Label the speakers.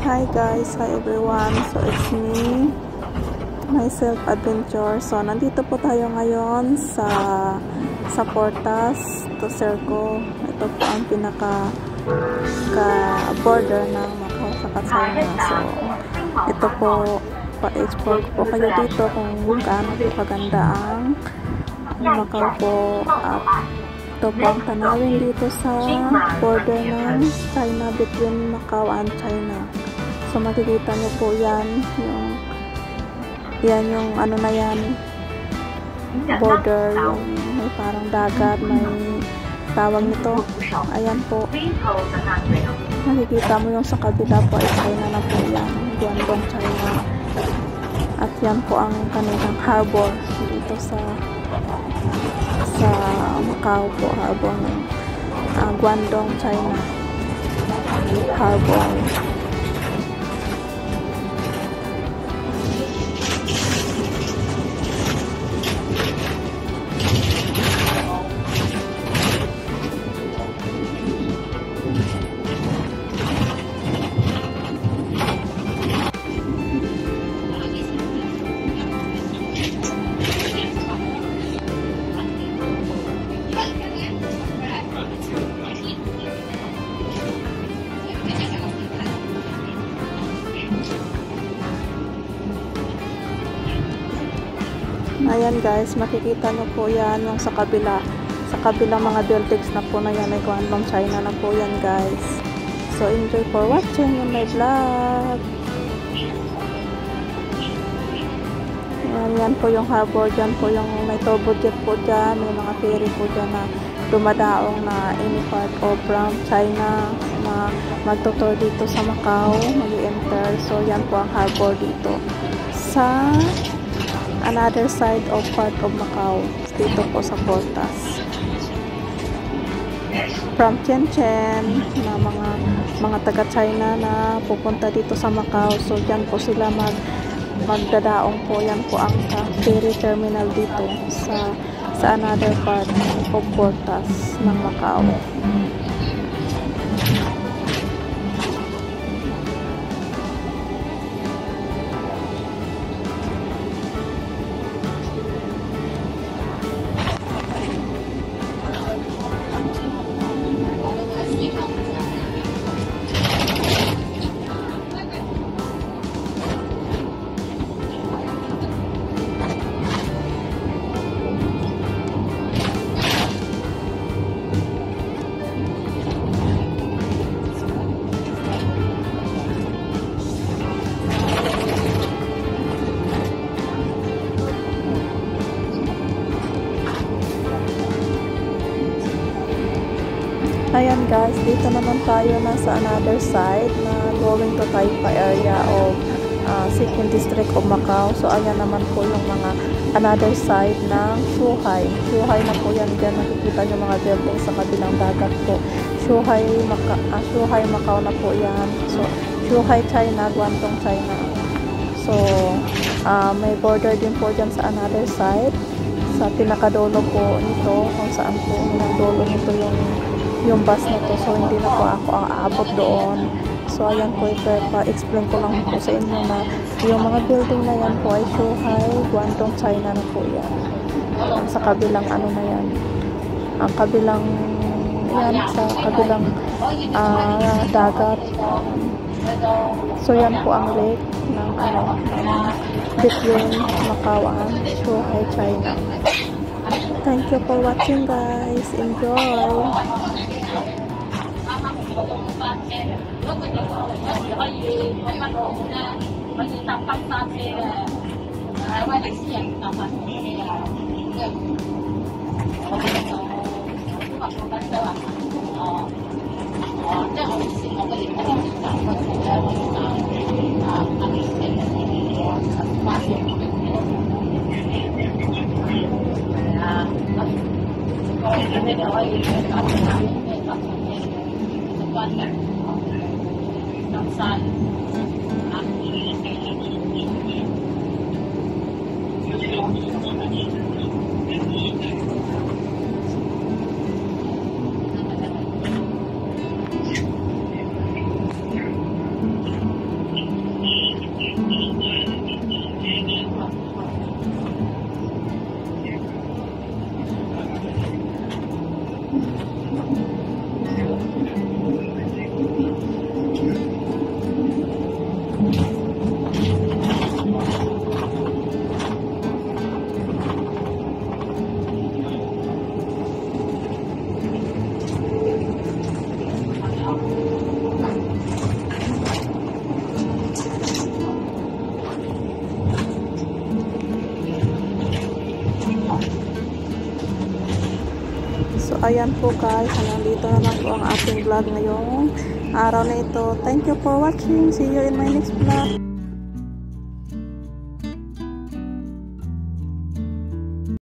Speaker 1: Hi guys, hi everyone. So it's me, myself adventure. So nandito po tayo ngayon sa Portas to Circo. Ito po ang pinaka border ng Macau sa China. So ito po pa-explore po kayo dito kung gaano po kaganda ang Macau po. At ito po ang tanawin dito sa border ng China, between Macau and China. So makikita nyo po yan yung ano na yan, border, yung may parang dagat, may tawag nito, ayan po, makikita mo yung sa kabila po ay China na po yan, Guangdong, China. At yan po ang kanilang harbor dito sa Macau po, harbor ng Guangdong, China harbor. Ayan guys, makikita nyo po yan yung sa kabilang mga buildings na po na yan ay Guangdong, China na po yan guys. So enjoy for watching in my vlog. Yan po yung harbor, dyan po yung may turbo jet po dyan, may mga ferry po dyan na dumadaong na any part of from China na magtutour dito sa Macau, mag-enter. So yan po ang harbor dito sa another side of part of Macau, dito po sa Portas. From Shenzhen na mga taga-China na pupunta dito sa Macau, so dyan po sila magdadaong po. Yan po ang ferry terminal dito sa another part of Portas ng Macau. Ayan guys, dito naman tayo na sa another side na going to Taipa area of Second District of Macau. So ayan naman po yung mga another side ng Zhuhai. Zhuhai na po yan, dyan nakikita nyo mga buildings sa kabilang dagat po. Zhuhai Macau na po yan. So Zhuhai China, Guangdong, China. So may border din po dyan sa another side, sa pinakadolo po nito, kung saan po pinakadolo nito yung bus na to. So hindi na po ako aabot doon. So ayan po, pa-explain ko lang po sa inyo na yung mga building na yan po ay Zhuhai, Guangdong, China na po yan. Sa kabilang ano na yan, ang kabilang yan, sa kabilang dagat. So yan po ang lake ng between Macau and Zhuhai, China. Thank you for watching guys. Enjoy. So, ayan po guys, hanggang dito na lang po ang ating vlog ngayong araw na ito. Thank you for watching. See you in my next vlog.